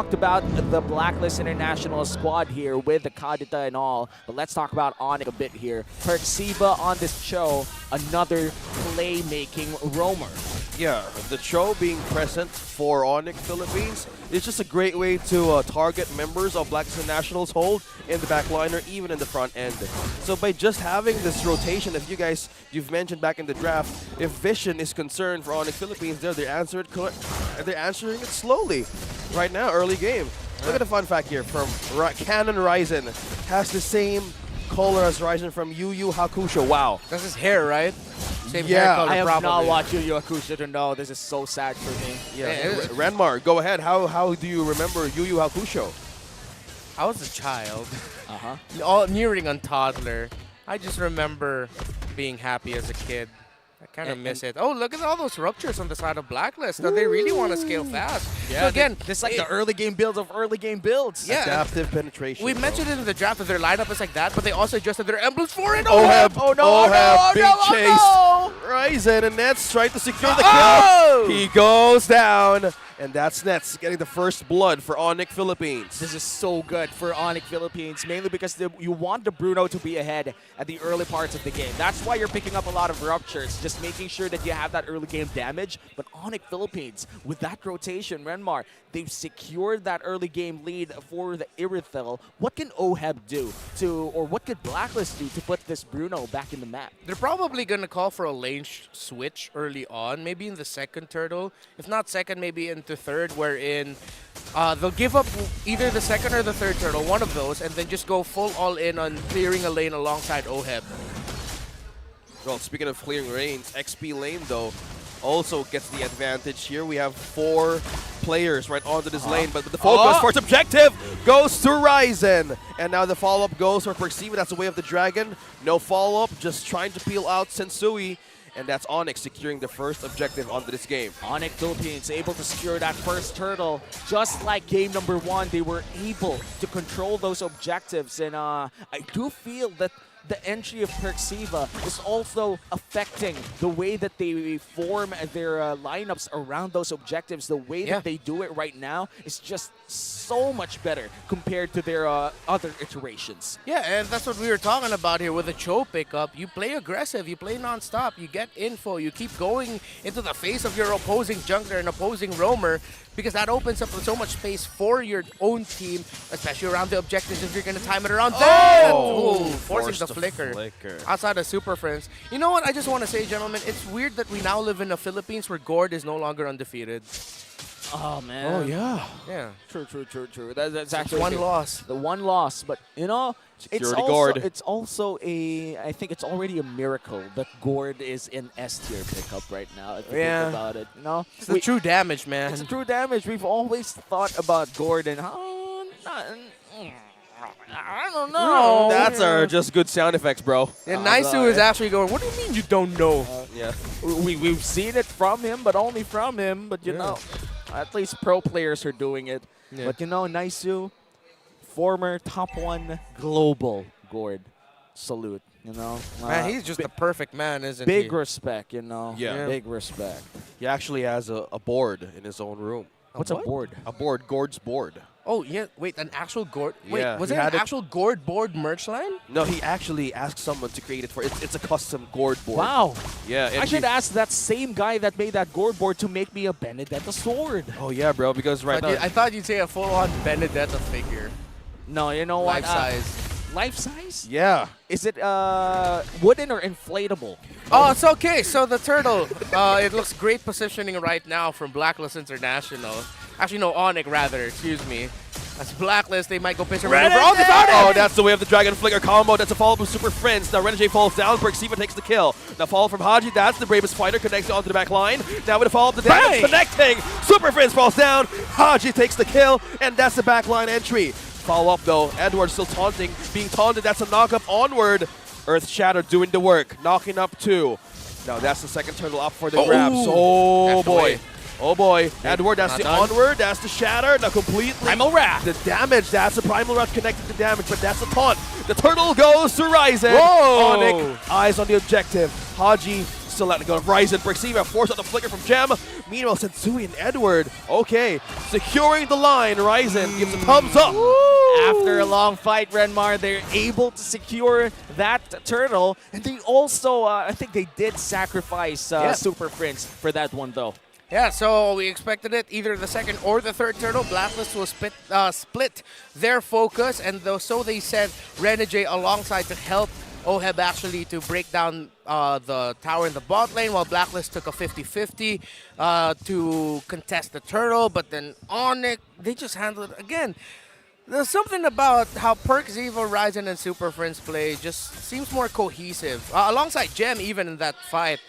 Talked about the Blacklist International squad here with the Kadita and all, but let's talk about ONIC a bit here. Perksiva on this show, another playmaking roamer. Yeah, the show being present for ONIC Philippines is just a great way to target members of Blacklist International's hold in the back line or even in the front end. So by just having this rotation, if you've mentioned back in the draft, if vision is concerned for ONIC Philippines, they're answering it slowly. Right now, early game. Look at the fun fact here from Canon Ryzen. Has the same color as Ryzen from Yu Yu Hakusho. Wow. That's his hair, right? Same Yeah. hair color, I have probably. not watched Yu Yu Hakusho to know. This is so sad for me. Yeah. Renmar, go ahead. How do you remember Yu Yu Hakusho? I was a child, Uh-huh. all nearing on toddler. I just remember being happy as a kid. I kind of miss it. Oh, look at all those ruptures on the side of Blacklist. That they really want to scale fast. Yeah, so again, this is like the early game builds of early game builds. Yeah. Adaptive penetration. we bro. mentioned it in the draft that their lineup is like that, but they also adjusted their emblems for it. Oheb, Oh no, oh Oheb, no, big oh no, chase. oh Ryzen and Nets trying to secure the Oh! kill. He goes down, and that's Nets getting the first blood for ONIC Philippines. This is so good for ONIC Philippines, mainly because you want the Bruno to be ahead at the early parts of the game. That's why you're picking up a lot of ruptures, just making sure that you have that early game damage. But ONIC Philippines, with that rotation, Renmar, they've secured that early game lead for the Irithel. What can Oheb do or what could Blacklist do to put this Bruno back in the map? They're probably going to call for a lane switch early on, maybe in the second turtle. If not second, maybe into third, wherein they'll give up either the second or the third turtle, one of those, and then just go full all in on clearing a lane alongside Oheb. Well, speaking of clearing lanes, XP lane, though, also gets the advantage here. We have 4 players right onto this lane, but the focus for its objective goes to Ryzen. And now the follow-up goes for Perksiva. That's the way of the dragon. No follow-up, just trying to peel out Sensui. And that's ONIC securing the first objective onto this game. ONIC Philippines able to secure that first turtle. Just like game number 1, they were able to control those objectives. And I do feel that the entry of Perksiva is also affecting the way that they form their lineups around those objectives. The way that they do it right now is just so much better compared to their other iterations. Yeah, and that's what we were talking about here with the Cho pickup. You play aggressive, you play non-stop, you get info, you keep going into the face of your opposing jungler and opposing roamer, because that opens up so much space for your own team, especially around the objectives if you're going to time it around them. Ooh, forcing the flicker outside of Super Friends. You know what? I just want to say, gentlemen, it's weird that we now live in the Philippines where Gord is no longer undefeated. Oh, man. Oh, yeah. Yeah. True. That's actually one loss. The one loss, but you know, Security it's also I think it's already a miracle that Gord is in S tier pickup right now. If you think about it, you know, It's the true damage, man. it's true damage. We've always thought about Gord and I don't know. That's our just good sound effects, bro. And Naisu is actually going, what do you mean you don't know? Yeah. We've seen it from him, but only from him. But you know, at least pro players are doing it. Yeah. But you know, Naisu, former top 1 global Gord, salute. You know, Man, he's just the perfect man, isn't he? big respect. You know, Yeah. big respect. He actually has a board in his own room. What's a board? A board, Gord's board. Oh, yeah. Wait, an actual Gord? Wait, Yeah, was he there had an it- actual Gord board merch line? No, he actually asked someone to create it for it's a custom Gord board. Wow. Yeah. And I should ask that same guy that made that Gord board to make me a Benedetta sword. Oh yeah, bro. Because right now, I thought you'd say a full-on Benedetta figure. No, you know what? Life size. Life size? yeah. Is it wooden or inflatable? Oh, it's okay. So the turtle, it looks great positioning right now from Blacklist International. Actually, no, ONIC rather, excuse me. As Blacklist, they might go pitch around. Oh, they found it! Oh, that's the way of the Dragon Flicker combo. That's a follow-up with Super Friends. Now Renegade falls down. Perksiva takes the kill. Now follow from Haji. That's the bravest fighter. Connects onto the back line. Now with a follow-up, the damage connecting. Super Friends falls down. Haji takes the kill. And that's the back line entry. Follow-up, though. Edward still taunting. Being taunted. That's a knock-up onward. Earth Shatter doing the work. Knocking up 2. Now that's the second turtle up for the grabs. Oh, boy. Oh boy, Edward, that's the onward, that's the shatter, now completely. Primal Wrath. The damage, that's the Primal Wrath connected to damage, but that's the taunt. The turtle goes to Ryzen. Whoa! ONIC, eyes on the objective. Haji Still letting go of Ryzen. Perxiva forced out the flicker from Gem. Meanwhile, Sensui and Edward. Okay, securing the line. Ryzen gives a thumbs up. After a long fight, Renmar, they're able to secure that turtle. And they also, I think they did sacrifice Super Prince for that one, though. Yeah, so we expected it, either the second or the third turtle. Blacklist will split their focus, and so they sent Renegade alongside to help OHEB actually to break down the tower in the bot lane, while Blacklist took a 50-50 to contest the turtle. But then ONIC, they just handled it again. There's something about how Perxiva, Ryzen, and Super Friends play just seems more cohesive. Alongside Gem, even in that fight.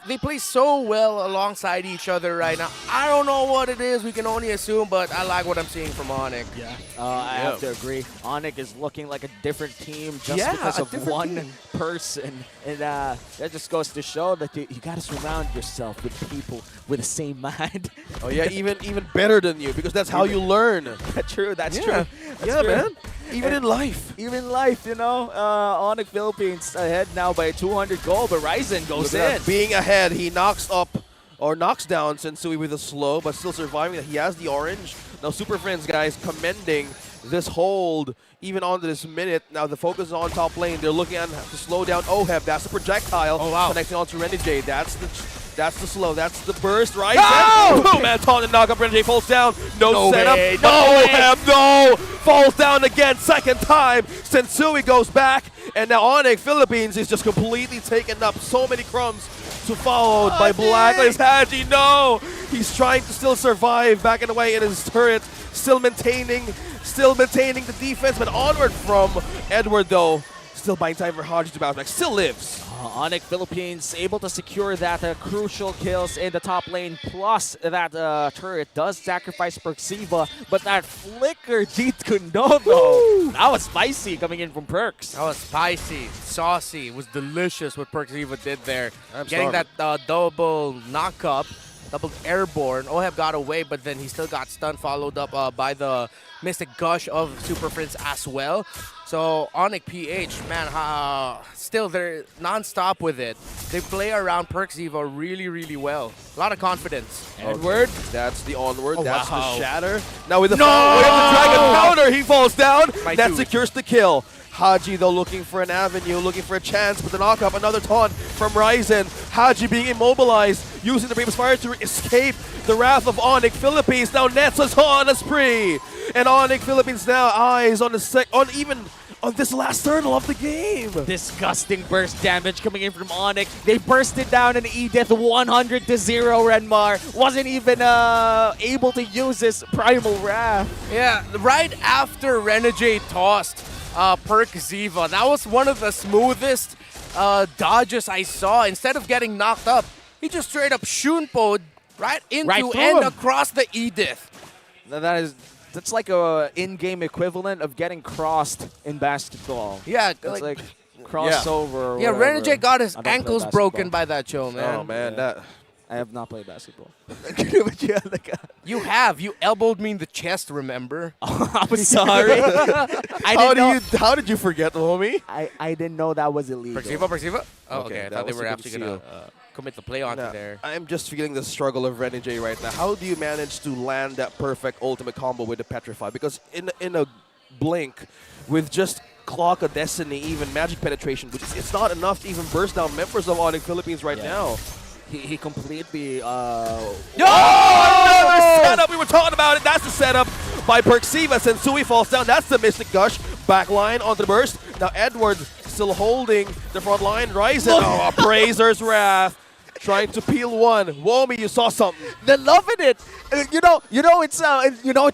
They play so well alongside each other right now. I don't know what it is. We can only assume, but I like what I'm seeing from ONIC. Yeah, I have to agree. ONIC is looking like a different team just because of one person. And that just goes to show that you got to surround yourself with people with the same mind. Oh yeah, even better than you, because that's how you learn. That's true. That's true. That's true. Man. Even in life. Even in life, you know. ONIC Philippines ahead now by 200 gold, but Ryzen goes in. Being ahead, he knocks down Sensui with a slow, but still surviving. He has the orange. Now, Super Friends, guys, commending this hold even on this minute. Now, the focus is on top lane. They're looking at to slow down OHEB. That's the projectile. Oh, wow. Connecting on to Renegade. That's the slow. That's the burst. Ryzen. Boom, man. Taunt and knock up. Renegade falls down. No setup. Way. No, OHEB. No. Falls down again. Second time. Sensui goes back. And now ONIC Philippines is just completely taken up. So many crumbs to followed by Blacklist. Haji, no! He's trying to still survive, backing away in his turret, still maintaining the defense, but onward from Edward though. Still buying time for Haji to bounce back. Still lives. ONIC Philippines able to secure that crucial kills in the top lane, plus that turret does sacrifice Perxiva, but that flicker Jeet Kundo though, that was spicy coming in from Perks. That was spicy, saucy. It was delicious what Perxiva did there. I'm Getting starving. that double knock-up, double airborne. OHEB got away, but then he still got stunned, followed up by the Mystic Gush of Super Prince as well. So MPL-PH, man, still they're non-stop with it. They play around Perxiva really, really well. A lot of confidence. Edward. That's the onward. Oh, That's wow. the shatter. Now with the dragon counter, he falls down. My That dude. secures the kill. Haji though looking for an avenue, looking for a chance, but the knock-up, another taunt from Ryzen. Haji being immobilized, using the Bravest Fire to escape the wrath of ONIC Philippines. Now Nets is on a spree. And ONIC Philippines now eyes on on this last turtle of the game. Disgusting burst damage coming in from ONIC. They bursted down an Edith 100-0. Renmar wasn't even able to use his Primal Wrath. Yeah, right after Renegade tossed Perxiva, that was one of the smoothest dodges I saw. Instead of getting knocked up, he just straight up shunpoed right into through and him. across the Edith. That's like a in-game equivalent of getting crossed in basketball. Yeah, It's like crossover. Or yeah, whatever. Renegade got his I don't play ankles basketball. broken by that show, man. Oh man, Yeah. I have not played basketball. You elbowed me in the chest, remember? I'm sorry. How did you forget, homie? I didn't know that was illegal. Perxiva? Oh, Okay, okay. I that thought they was were a good actually going to commit the play onto there. I'm just feeling the struggle of Renegade right now. How do you manage to land that perfect ultimate combo with the Petrify? Because in a blink, with just Clock of Destiny, even Magic Penetration, it's not enough to even burst down members of ONIC Philippines right now. He completely Another setup! We were talking about it. That's the setup by Perxiva. Sensui falls down. That's the Mystic Gush. Backline onto the burst. Now Edward still holding the front line. Ryzen. Oh, Appraiser's Wrath. Trying to peel one. Womi, you saw something. they're loving it. It's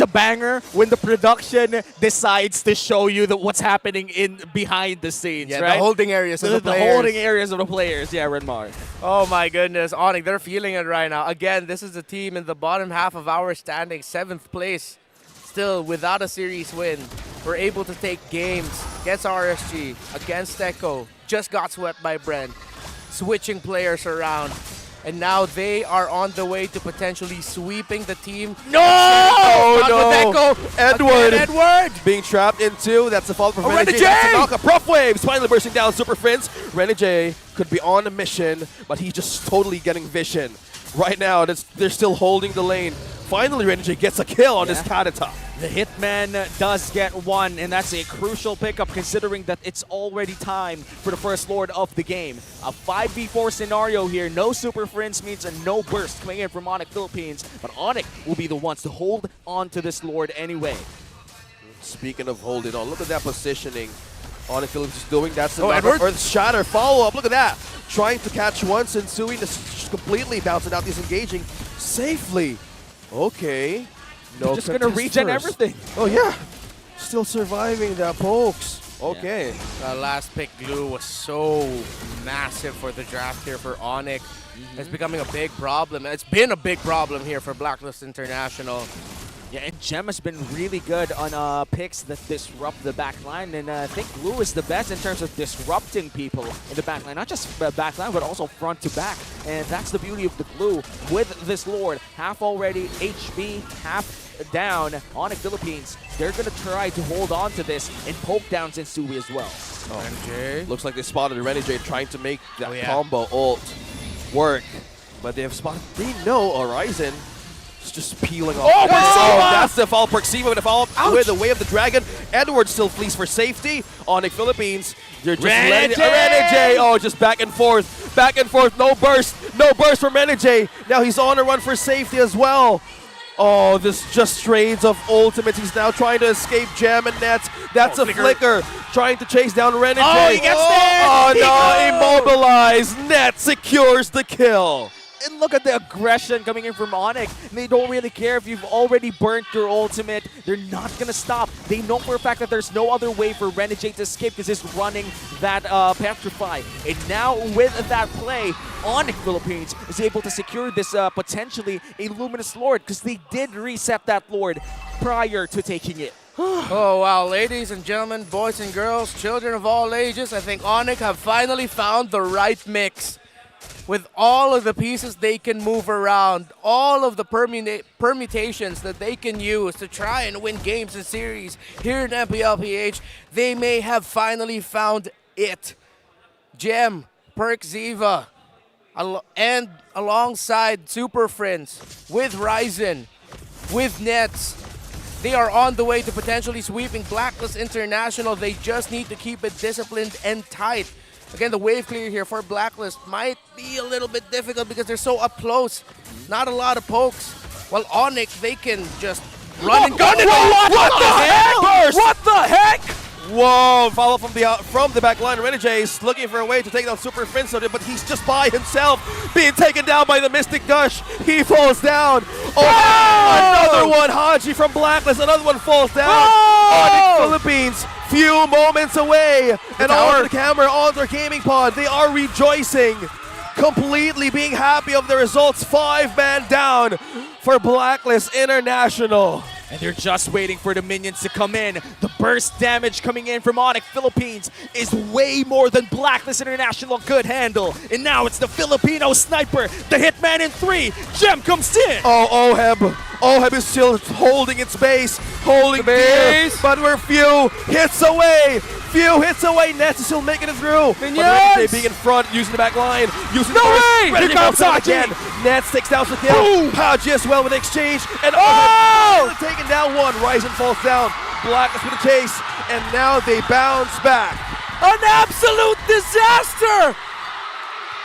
a banger when the production decides to show you what's happening in behind the scenes, Yeah, right? the holding areas of the the players. holding areas of the players. Yeah, Renmar. Oh my goodness, ONIC, they're feeling it right now. Again, this is the team in the bottom half of our standing, 7th place. Still without a series win. We're able to take games against RSG, against Echo. Just got swept by Brent. Switching players around. And now they are on the way to potentially sweeping the team. No! Not with Echo. now, Edward Edward! being trapped into. That's the fall from Renegade! That's a Prof Waves finally bursting down Super Prince. Renegade could be on a mission, but he's just totally getting vision. Right now, they're still holding the lane. Finally, Renegade gets a kill on this Kadita. The Hitman does get one, and that's a crucial pickup considering that it's already time for the first Lord of the game. A 5v4 scenario here. No Super Friends means and no burst coming in from ONIC Philippines, but ONIC will be the ones to hold on to this Lord anyway. Speaking of holding on, look at that positioning. ONIC Philippines is doing. That's the Edward. Earth Shatter follow-up. Look at that. Trying to catch one. Sensui just completely bouncing out. He's engaging safely. Okay. No, just gonna regen everything. Oh yeah, still surviving the pokes. Okay. The last pick glue was so massive for the draft here for ONIC. It's becoming a big problem. It's been a big problem here for Blacklist International. Yeah, and Gem has been really good on picks that disrupt the backline, and I think Glue is the best in terms of disrupting people in the backline. Not just backline, but also front to back. And that's the beauty of the Glue with this Lord. Half already HP, half down. ONIC Philippines, they're going to try to hold on to this and poke down Sensui as well. NJ. Looks like they spotted the Renegade trying to make that combo ult work. But they have spotted. They know Horizon. It's just peeling off. Oh, that's the fall. Perxiva with the follow with the way of the dragon. Edward still flees for safety. ONIC Philippines, they're just letting Renegade. Oh, just back and forth. Back and forth. No burst. No burst from Renegade. Now he's on a run for safety as well. Oh, this just trades of ultimates. He's now trying to escape Gem and Nets. That's a flicker. Trying to chase down Renegade. Oh, he gets there. Oh, no. Immobilized. Net secures the kill. And look at the aggression coming in from ONIC. They don't really care if you've already burnt your ultimate. They're not going to stop. They know for a fact that there's no other way for Renegade to escape because he's running that Petrify. And now with that play, ONIC Philippines is able to secure this potentially a Luminous Lord because they did reset that Lord prior to taking it. Oh, wow. Ladies and gentlemen, boys and girls, children of all ages, I think ONIC have finally found the right mix. With all of the pieces they can move around, all of the permutations that they can use to try and win games and series here in MPL-PH, they may have finally found it. Gem, Perxiva, and alongside Super Friends, with Ryzen, with Nets, they are on the way to potentially sweeping Blacklist International. They just need to keep it disciplined and tight. Again, the wave clear here for Blacklist might be a little bit difficult because they're so up close. Not a lot of pokes. While ONIC, they can just run and gun it. What the heck? What the heck? Whoa, follow from the back line. Renegade is looking for a way to take down Super Prince, but he's just by himself, being taken down by the Mystic Gush. He falls down. Oh, another one. Haji from Blacklist, another one falls down. ONIC Philippines, few moments away. And on the camera, on their gaming pod, they are rejoicing, completely being happy of the results. 5-man down for Blacklist International. And they're just waiting for the minions to come in. The burst damage coming in from ONIC Philippines is way more than Blacklist International could handle. And now it's the Filipino sniper, the Hitman in 3. Gem comes in. Oh, Oheb. Oheb is still holding its base, holding base, but we're few hits away. Few hits away. Nets is still making it through. But being in front, using the back line, using the way! Here comes Haji again. Nets takes down the kill. Haji as well with the exchange. And taking down one. Ryzen falls down. Blacklist with the chase. And now they bounce back. An absolute disaster!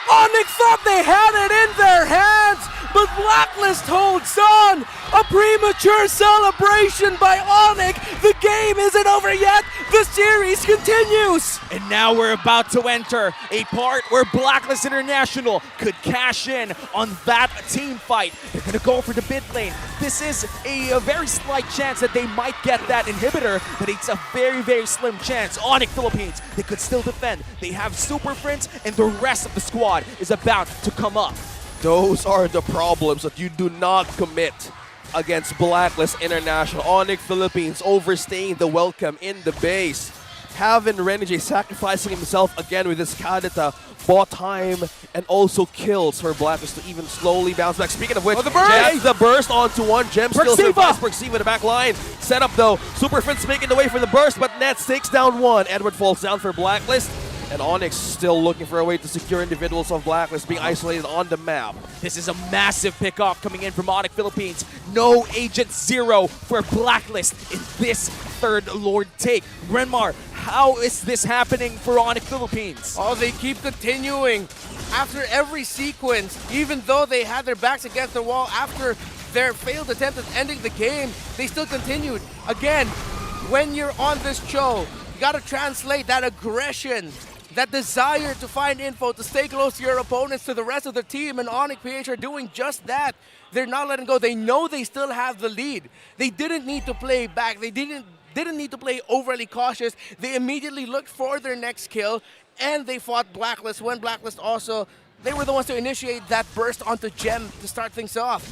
ONIC thought they had it in their hands, but Blacklist holds on. A premature celebration by ONIC. The game isn't over yet. The series continues. And now we're about to enter a part where Blacklist International could cash in on that team fight. They're going to go for the mid lane. This is a very slight chance that they might get that inhibitor, but it's a very, very slim chance. ONIC Philippines, they could still defend. They have Super Friends, and the rest of the squad is about to come up. Those are the problems that you do not commit against Blacklist International. ONIC Philippines overstaying the welcome in the base. Having Renegade sacrificing himself again with his Kadita bought time and also kills for BLACKLIST to even slowly bounce back. Speaking of which, the burst! gets the burst onto one. Gem still Perxiva! survives Perxiva in the back line. Set up though. Super Friends making the way for the burst, but Nets takes down one. Edward falls down for BLACKLIST. And ONIC still looking for a way to secure individuals of BLACKLIST being isolated on the map. This is a massive pickoff coming in from ONIC Philippines. No Agent Zero for BLACKLIST in this third Lord take. Renmar, how is this happening for ONIC Philippines? Oh, they keep continuing. After every sequence, even though they had their backs against the wall after their failed attempt at ending the game, they still continued. Again, when you're on this show, you gotta translate that aggression, that desire to find info, to stay close to your opponents, to the rest of the team, and ONIC-PH are doing just that. They're not letting go. They know they still have the lead. They didn't need to play back. They didn't need to play overly cautious. They immediately looked for their next kill, and they fought BLACKLIST when BLACKLIST also, they were the ones to initiate that burst onto Gem to start things off.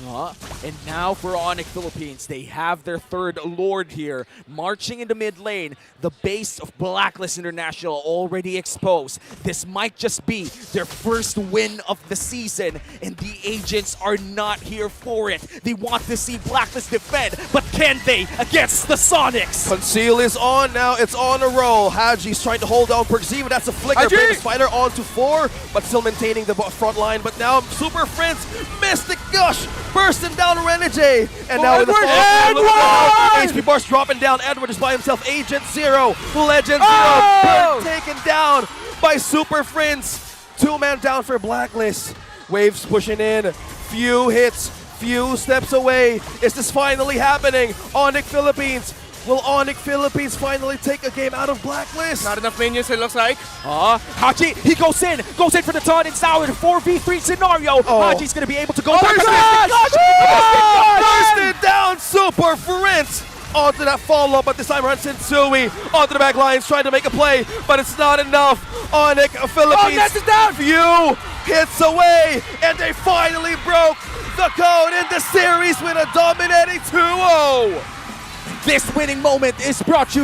And now for ONIC Philippines, they have their third Lord here, marching in the mid lane. The base of BLACKLIST International already exposed. This might just be their first win of the season, and the agents are not here for it. They want to see BLACKLIST defend, but can they against the Sonics? Conceal is on now. It's on a roll. Haji's trying to hold down Perxiva. That's a flicker. Brave Spider on to 4, but still maintaining the front line. But now Super Friends missed the gush. Bursting down Renegade. And now with the fall, HP bars dropping down. Edward is by himself. Agent Zero. Legend Zero. Bird taken down by Super Friends. 2-man down for BLACKLIST. Waves pushing in. Few hits. Few steps away. Is this finally happening? ONIC Philippines. Will ONIC Philippines finally take a game out of BLACKLIST? Not enough minions, it looks like. Haji, he goes in for the ton. It's now in a 4v3 scenario. Haji's going to be able to go. Bursted down Super Friends onto that follow-up, but this time runs Sensui onto the back lines, trying to make a play, but it's not enough. ONIC Philippines, Nets is down. Few hits away, and they finally broke the code in the series with a dominating 2-0. This winning moment is brought to you